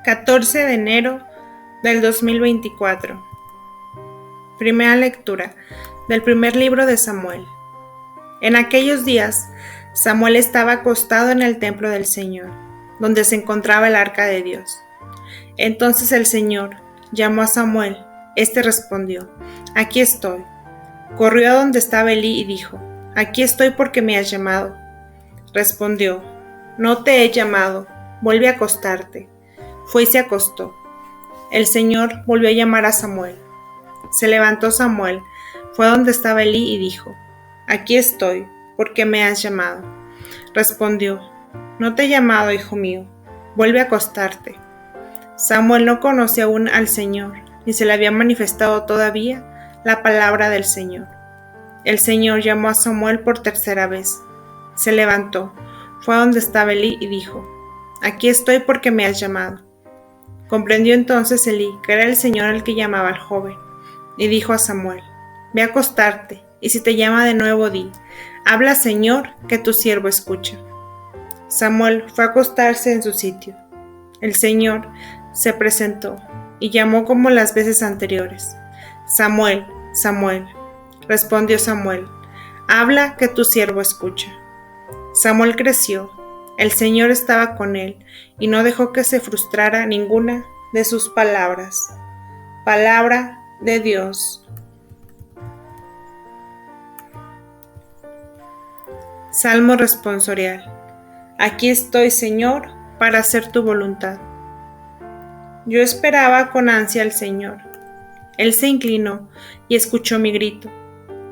14 de enero del 2024. Primera lectura del primer libro de Samuel. En aquellos días, Samuel estaba acostado en el templo del Señor, donde se encontraba el arca de Dios. Entonces el Señor llamó a Samuel. Este respondió: Aquí estoy. Corrió a donde estaba Elí y dijo: Aquí estoy porque me has llamado. Respondió: No te he llamado, vuelve a acostarte. Fue y se acostó. El Señor volvió a llamar a Samuel. Se levantó Samuel, fue a donde estaba Elí y dijo: Aquí estoy, porque me has llamado. Respondió: No te he llamado, hijo mío, vuelve a acostarte. Samuel no conocía aún al Señor, ni se le había manifestado todavía la palabra del Señor. El Señor llamó a Samuel por tercera vez. Se levantó, fue a donde estaba Elí y dijo: Aquí estoy porque me has llamado. Comprendió entonces Elí que era el Señor el que llamaba al joven, y dijo a Samuel: Ve a acostarte, y si te llama de nuevo di: Habla, Señor, que tu siervo escucha. Samuel fue a acostarse en su sitio. El Señor se presentó y llamó como las veces anteriores: Samuel, Samuel. Respondió Samuel: Habla, que tu siervo escucha. Samuel creció. El Señor estaba con él y no dejó que se frustrara ninguna de sus palabras. Palabra de Dios. Salmo responsorial. Aquí estoy, Señor, para hacer tu voluntad. Yo esperaba con ansia al Señor. Él se inclinó y escuchó mi grito.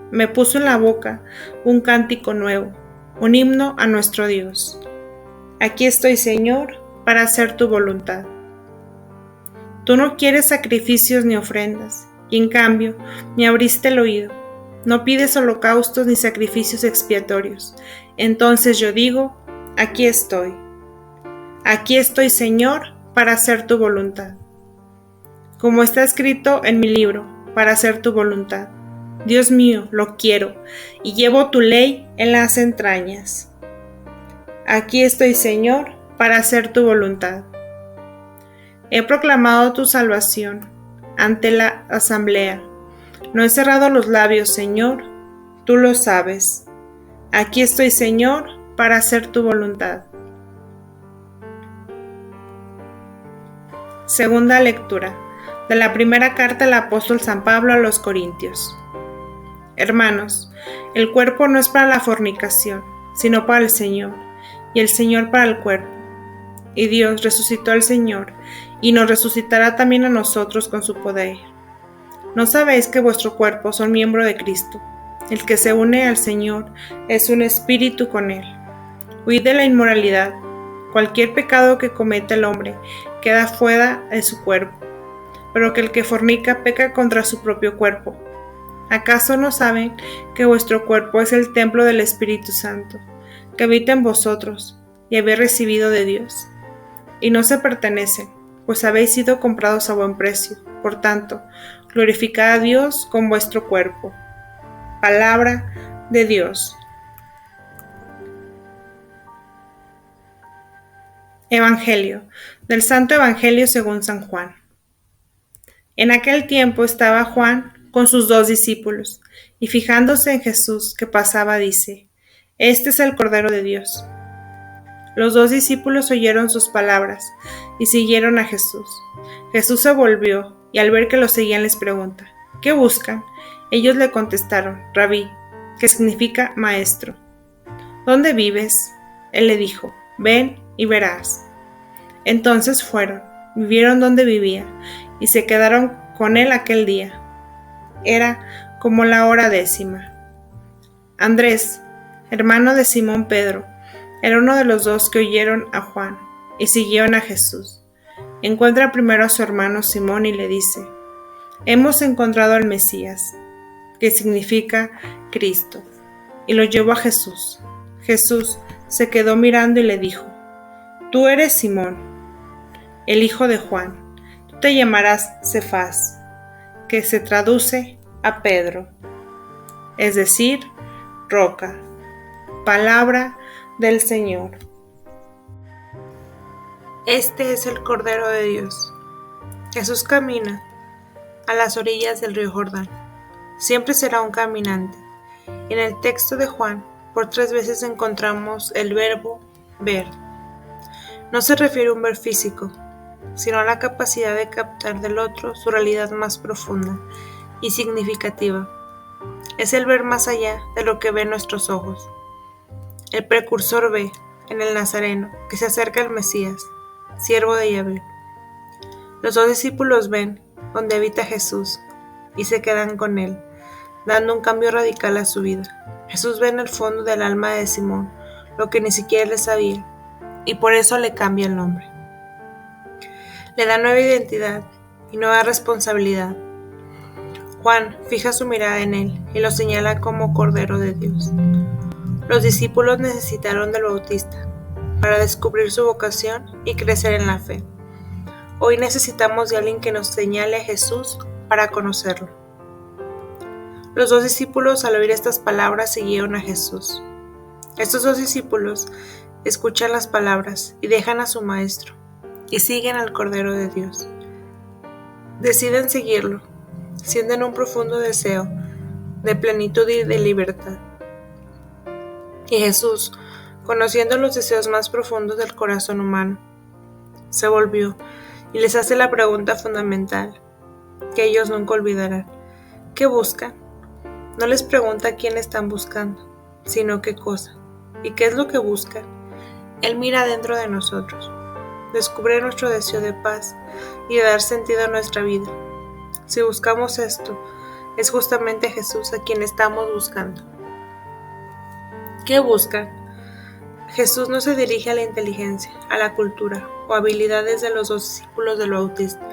Me puso en la boca un cántico nuevo, un himno a nuestro Dios. Aquí estoy, Señor, para hacer tu voluntad. Tú no quieres sacrificios ni ofrendas, y en cambio me abriste el oído. No pides holocaustos ni sacrificios expiatorios. Entonces yo digo: aquí estoy. Aquí estoy, Señor, para hacer tu voluntad. Como está escrito en mi libro, para hacer tu voluntad. Dios mío, lo quiero, y llevo tu ley en las entrañas. Aquí estoy, Señor, para hacer tu voluntad. He proclamado tu salvación ante la asamblea. No he cerrado los labios, Señor, tú lo sabes. Aquí estoy, Señor, para hacer tu voluntad. Segunda lectura de la primera carta del apóstol San Pablo a los Corintios. Hermanos, el cuerpo no es para la fornicación, sino para el Señor, y el Señor para el cuerpo. Y Dios resucitó al Señor, y nos resucitará también a nosotros con su poder. ¿No sabéis que vuestro cuerpo son miembro de Cristo? El que se une al Señor es un espíritu con Él. Huid de la inmoralidad. Cualquier pecado que cometa el hombre queda fuera de su cuerpo, pero que el que fornica peca contra su propio cuerpo. ¿Acaso no saben que vuestro cuerpo es el templo del Espíritu Santo, que habita en vosotros, y habéis recibido de Dios? Y no se pertenecen, pues habéis sido comprados a buen precio. Por tanto, glorificad a Dios con vuestro cuerpo. Palabra de Dios. Evangelio, del Santo Evangelio según San Juan. En aquel tiempo estaba Juan con sus 2 discípulos, y fijándose en Jesús que pasaba, dice: Este es el Cordero de Dios. Los 2 discípulos oyeron sus palabras y siguieron a Jesús. Jesús se volvió y al ver que los seguían les pregunta: ¿Qué buscan? Ellos le contestaron: Rabí, que significa maestro. ¿Dónde vives? Él le dijo: Ven y verás. Entonces fueron, vieron dónde vivía y se quedaron con él aquel día. Era como la hora 10:00. Andrés, hermano de Simón Pedro, era uno de los 2 que oyeron a Juan y siguieron a Jesús. Encuentra primero a su hermano Simón y le dice: Hemos encontrado al Mesías, que significa Cristo, y lo llevó a Jesús. Jesús se quedó mirando y le dijo: Tú eres Simón, el hijo de Juan. Tú te llamarás Cefas, que se traduce a Pedro, es decir, roca. Palabra del Señor. Este es el Cordero de Dios. Jesús camina a las orillas del río Jordán. Siempre será un caminante. En el texto de Juan, por 3 veces encontramos el verbo ver. No se refiere a un ver físico, sino a la capacidad de captar del otro su realidad más profunda y significativa. Es el ver más allá de lo que ven nuestros ojos. El precursor ve en el Nazareno que se acerca el Mesías, siervo de Yahvé. Los 2 discípulos ven donde habita Jesús y se quedan con él, dando un cambio radical a su vida. Jesús ve en el fondo del alma de Simón lo que ni siquiera él sabía, y por eso le cambia el nombre. Le da nueva identidad y nueva responsabilidad. Juan fija su mirada en él y lo señala como Cordero de Dios. Los discípulos necesitaron del Bautista para descubrir su vocación y crecer en la fe. Hoy necesitamos de alguien que nos señale a Jesús para conocerlo. Los 2 discípulos al oír estas palabras siguieron a Jesús. Estos 2 discípulos escuchan las palabras y dejan a su maestro y siguen al Cordero de Dios. Deciden seguirlo, sienten un profundo deseo de plenitud y de libertad. Y Jesús, conociendo los deseos más profundos del corazón humano, se volvió y les hace la pregunta fundamental que ellos nunca olvidarán. ¿Qué buscan? No les pregunta quién están buscando, sino qué cosa. ¿Y qué es lo que buscan? Él mira dentro de nosotros, descubre nuestro deseo de paz y de dar sentido a nuestra vida. Si buscamos esto, es justamente Jesús a quien estamos buscando. ¿Qué buscan? Jesús no se dirige a la inteligencia, a la cultura o habilidades de los 2 discípulos del Bautista.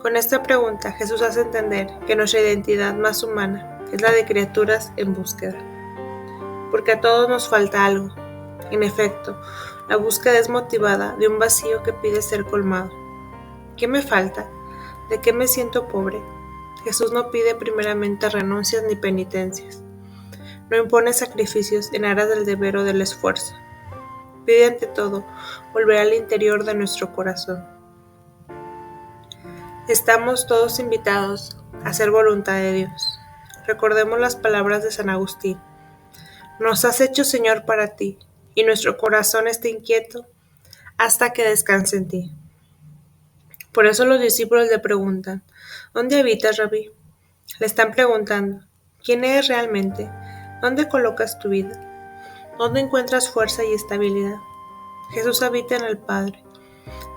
Con esta pregunta, Jesús hace entender que nuestra identidad más humana es la de criaturas en búsqueda, porque a todos nos falta algo. En efecto, la búsqueda es motivada de un vacío que pide ser colmado. ¿Qué me falta? ¿De qué me siento pobre? Jesús no pide primeramente renuncias ni penitencias. No impone sacrificios en aras del deber o del esfuerzo. Pide ante todo volver al interior de nuestro corazón. Estamos todos invitados a hacer voluntad de Dios. Recordemos las palabras de San Agustín. Nos has hecho Señor para ti, y nuestro corazón está inquieto hasta que descanse en ti. Por eso los discípulos le preguntan, ¿dónde habitas, Rabí? Le están preguntando, ¿quién eres realmente? ¿Dónde colocas tu vida? ¿Dónde encuentras fuerza y estabilidad? Jesús habita en el Padre,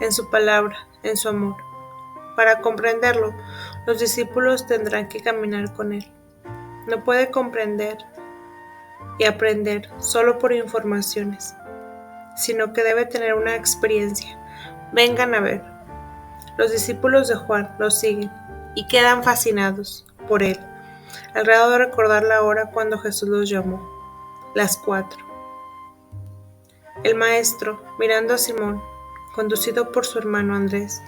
en su palabra, en su amor. Para comprenderlo, los discípulos tendrán que caminar con él. No puede comprender y aprender solo por informaciones, sino que debe tener una experiencia. Vengan a ver. Los discípulos de Juan lo siguen y quedan fascinados por él, al grado de recordar la hora cuando Jesús los llamó, las 4. El maestro, mirando a Simón, conducido por su hermano Andrés,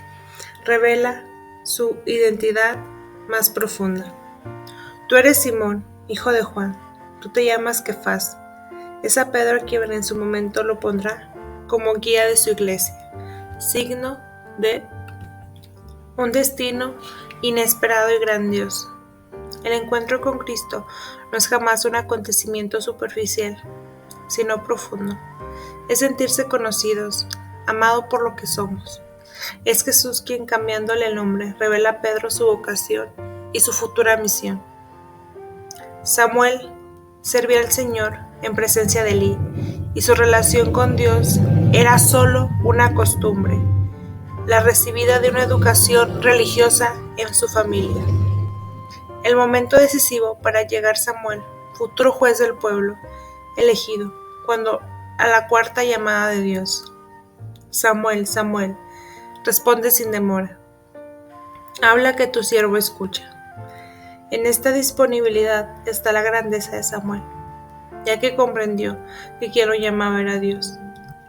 revela su identidad más profunda. Tú eres Simón, hijo de Juan, tú te llamas Kefas. Es a Pedro quien en su momento lo pondrá como guía de su iglesia, signo de un destino inesperado y grandioso. El encuentro con Cristo no es jamás un acontecimiento superficial, sino profundo. Es sentirse conocidos, amado por lo que somos. Es Jesús quien, cambiándole el nombre, revela a Pedro su vocación y su futura misión. Samuel servía al Señor en presencia de Elí, y su relación con Dios era solo una costumbre, la recibida de una educación religiosa en su familia. El momento decisivo para llegar Samuel, futuro juez del pueblo, elegido, cuando a la 4ª llamada de Dios. Samuel, Samuel, responde sin demora. Habla que tu siervo escucha. En esta disponibilidad está la grandeza de Samuel, ya que comprendió que quien lo llamaba era Dios.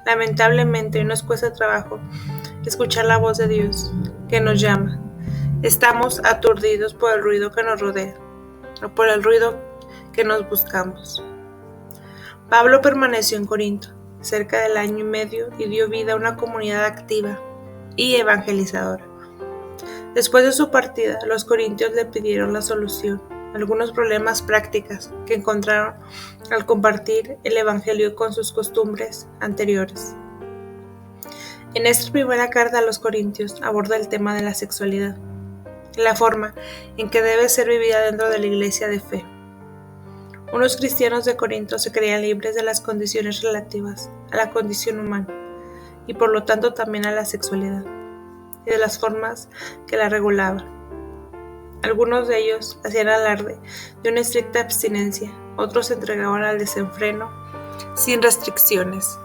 Lamentablemente hoy nos cuesta trabajo escuchar la voz de Dios que nos llama. Estamos aturdidos por el ruido que nos rodea, o por el ruido que nos buscamos. Pablo permaneció en Corinto, cerca del año y medio y dio vida a una comunidad activa y evangelizadora. Después de su partida, los corintios le pidieron la solución a algunos problemas prácticos que encontraron al compartir el evangelio con sus costumbres anteriores. En esta primera carta a los corintios aborda el tema de la sexualidad, la forma en que debe ser vivida dentro de la iglesia de fe. Unos cristianos de Corinto se creían libres de las condiciones relativas a la condición humana y por lo tanto también a la sexualidad y de las formas que la regulaban. Algunos de ellos hacían alarde de una estricta abstinencia, otros se entregaban al desenfreno sin restricciones.